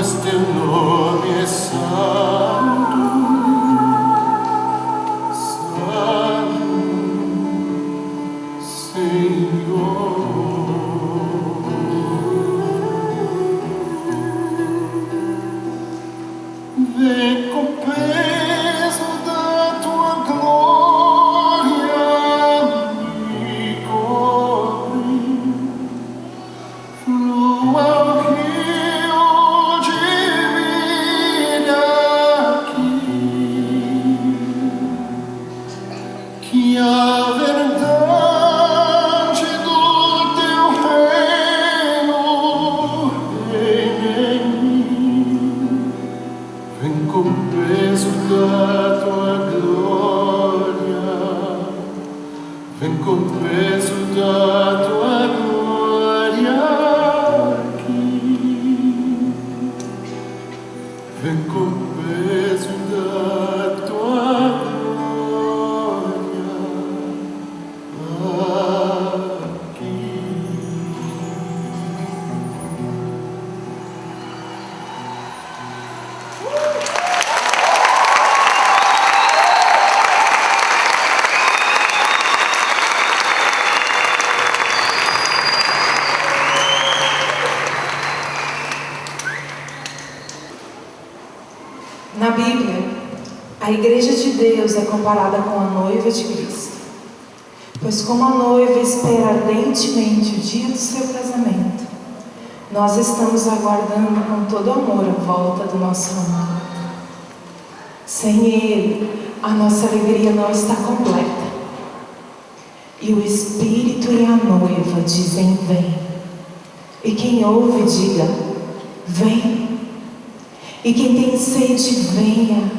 pois teu nome é santo, santo, Senhor. Vem com o peso da tua glória, me cobre, flua o rio de vida aqui, que a verdade do teu reino reine em mim. Vem com o peso da tua glória, vem com o peso da tua glória aqui, vem com o peso da tua glória aqui. Na Bíblia, a Igreja de Deus é comparada com a noiva de Cristo, pois como a noiva espera ardentemente o dia do seu casamento, nós estamos aguardando com todo amor a volta do nosso amado. Sem Ele, a nossa alegria não está completa. E o Espírito e a noiva dizem: vem. E quem ouve, diga: vem. E quem tem sede, venha.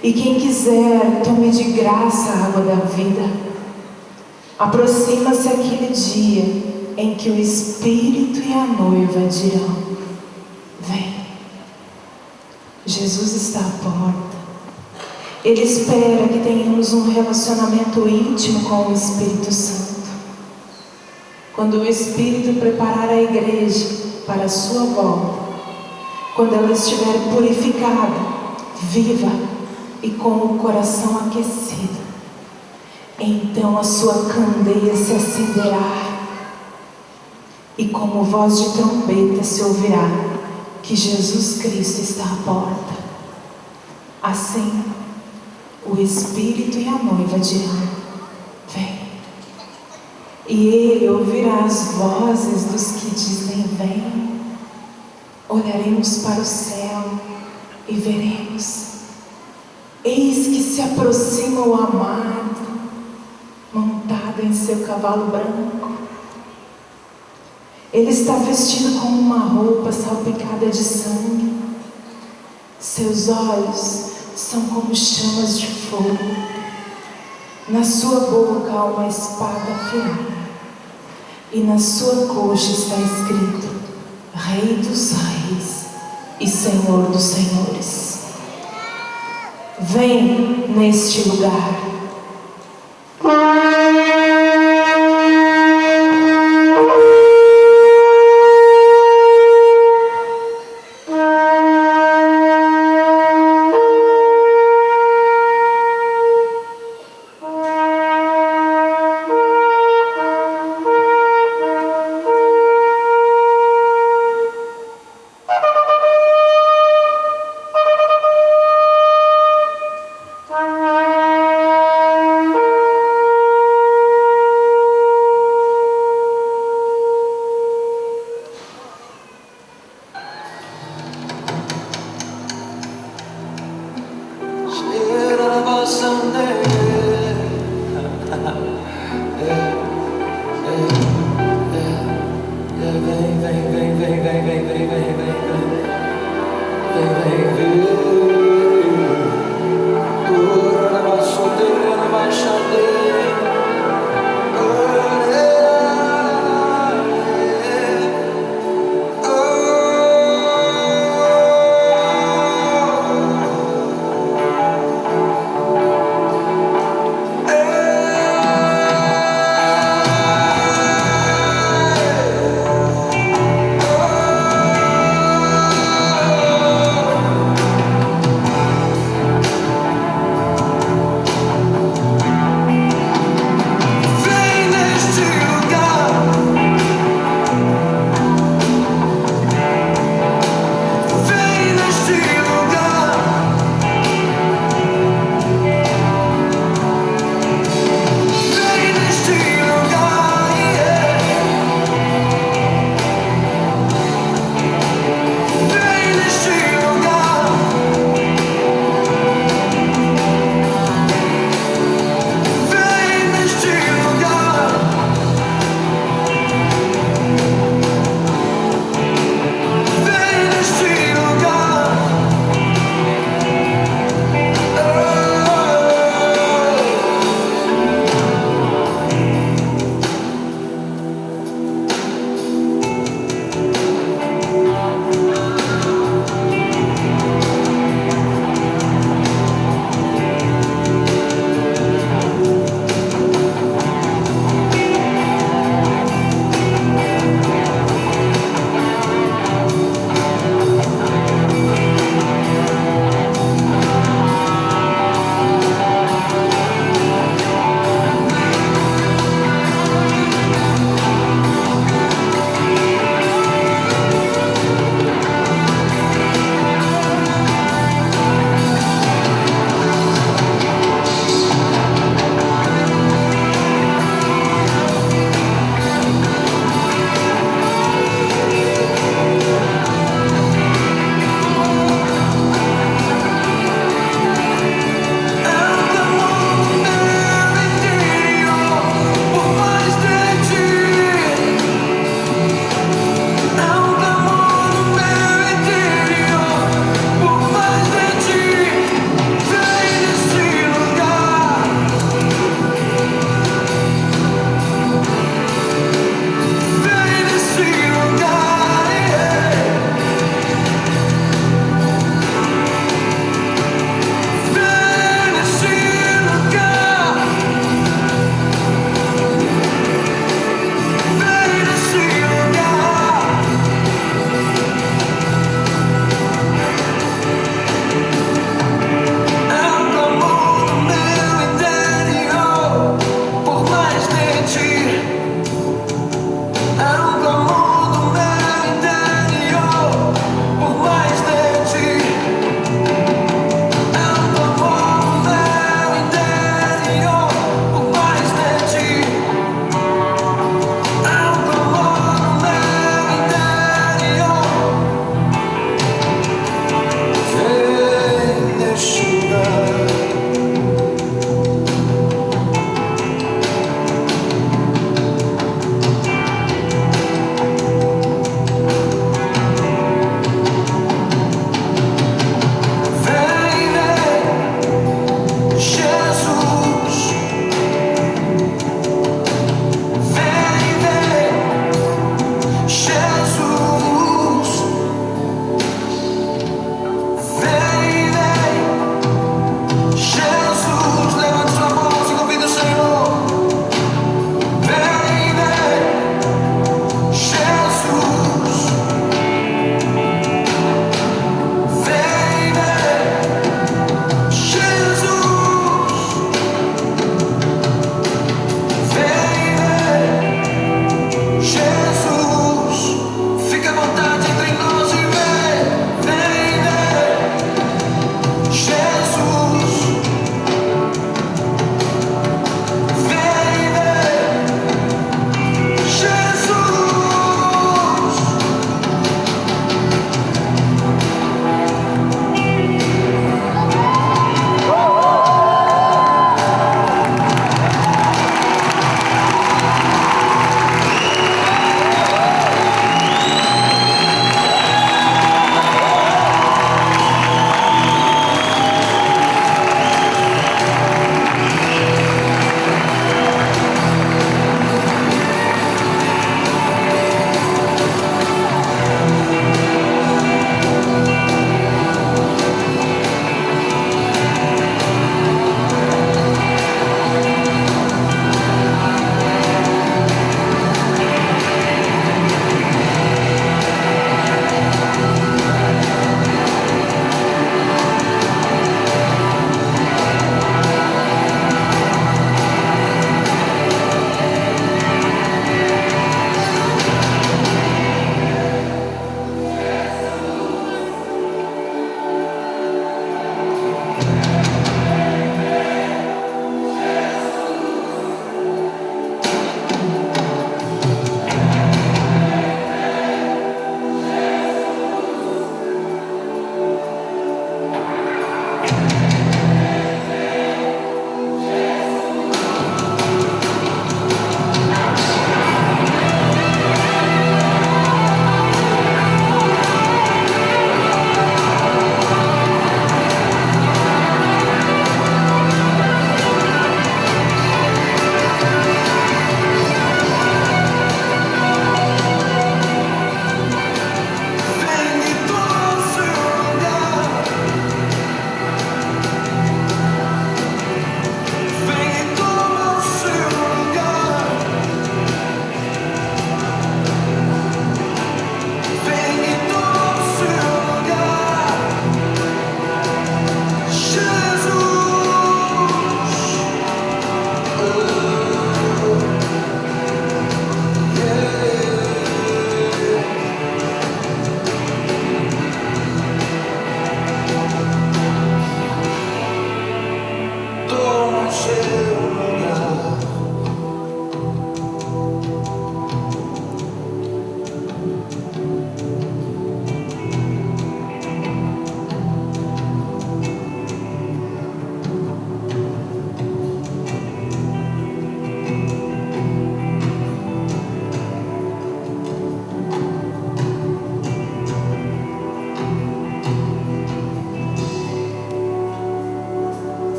E quem quiser, tome de graça a água da vida. Aproxima-se aquele dia em que o Espírito e a noiva dirão: vem. Jesus está à porta. Ele espera que tenhamos um relacionamento íntimo com o Espírito Santo. Quando o Espírito preparar a igreja para a sua volta, quando ela estiver purificada, viva e com o coração aquecido, então a sua candeia se acenderá e como voz de trombeta se ouvirá que Jesus Cristo está à porta. Assim, o Espírito e a noiva dirão: vem. E Ele ouvirá as vozes dos que dizem: vem. Olharemos para o céu e veremos: eis que se aproxima o amado, montado em seu cavalo branco. Ele está vestido com uma roupa salpicada de sangue. Seus olhos são como chamas de fogo. Na sua boca há uma espada afiada, e na sua coxa está escrito: Rei dos Reis e Senhor dos Senhores. Vem neste lugar.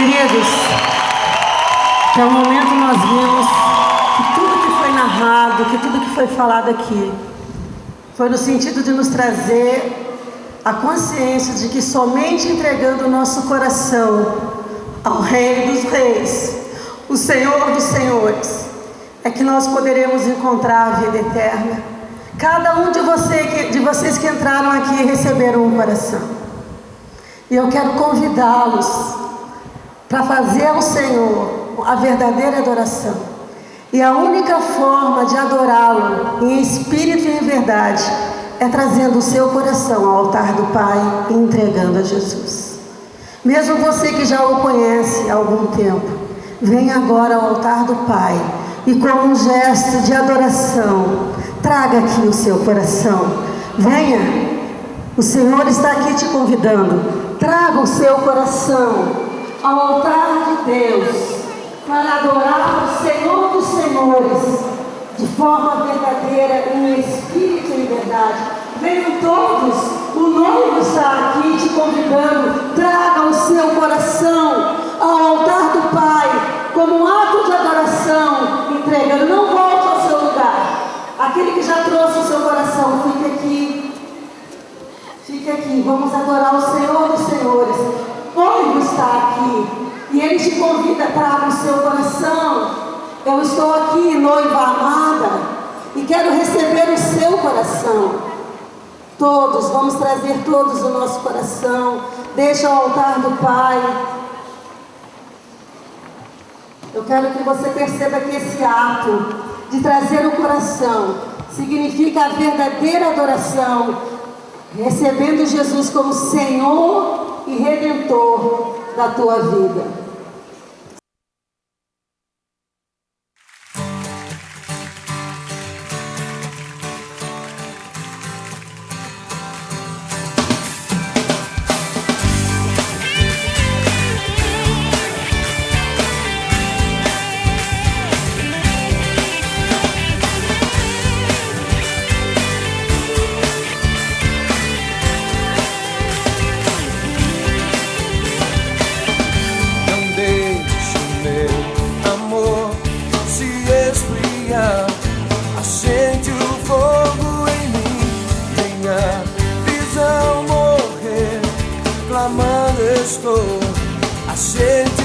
Queridos, até o momento nós vimos que tudo que foi narrado, que tudo que foi falado aqui, foi no sentido de nos trazer a consciência de que somente entregando o nosso coração ao Rei dos Reis, o Senhor dos Senhores, é que nós poderemos encontrar a vida eterna. Cada um de vocês que entraram aqui receberam um coração. E eu quero convidá-los para fazer ao Senhor a verdadeira adoração. E a única forma de adorá-lo em espírito e em verdade é trazendo o seu coração ao altar do Pai e entregando a Jesus. Mesmo você que já o conhece há algum tempo, venha agora ao altar do Pai e, como um gesto de adoração, traga aqui o seu coração. Venha, o Senhor está aqui te convidando. Traga o seu coração ao altar de Deus para adorar o Senhor dos Senhores de forma verdadeira, em espírito e em verdade. Venham todos, o noivo está aqui te convidando. Traga o seu coração ao altar do Pai como um ato de adoração, entregando. Não volte ao seu lugar. Aquele que já trouxe o seu coração, fique aqui. Fique aqui, vamos adorar o Senhor dos Senhores. O noivo está aqui e Ele te convida, traga o seu coração. Eu estou aqui, noiva amada, e quero receber o seu coração. Todos, vamos trazer todos o nosso coração. Deixa o altar do Pai. Eu quero que você perceba que esse ato de trazer o coração significa a verdadeira adoração, recebendo Jesus como Senhor e Redentor da tua vida. Acende o fogo em mim, minha visão morrer, clamando estou. Acende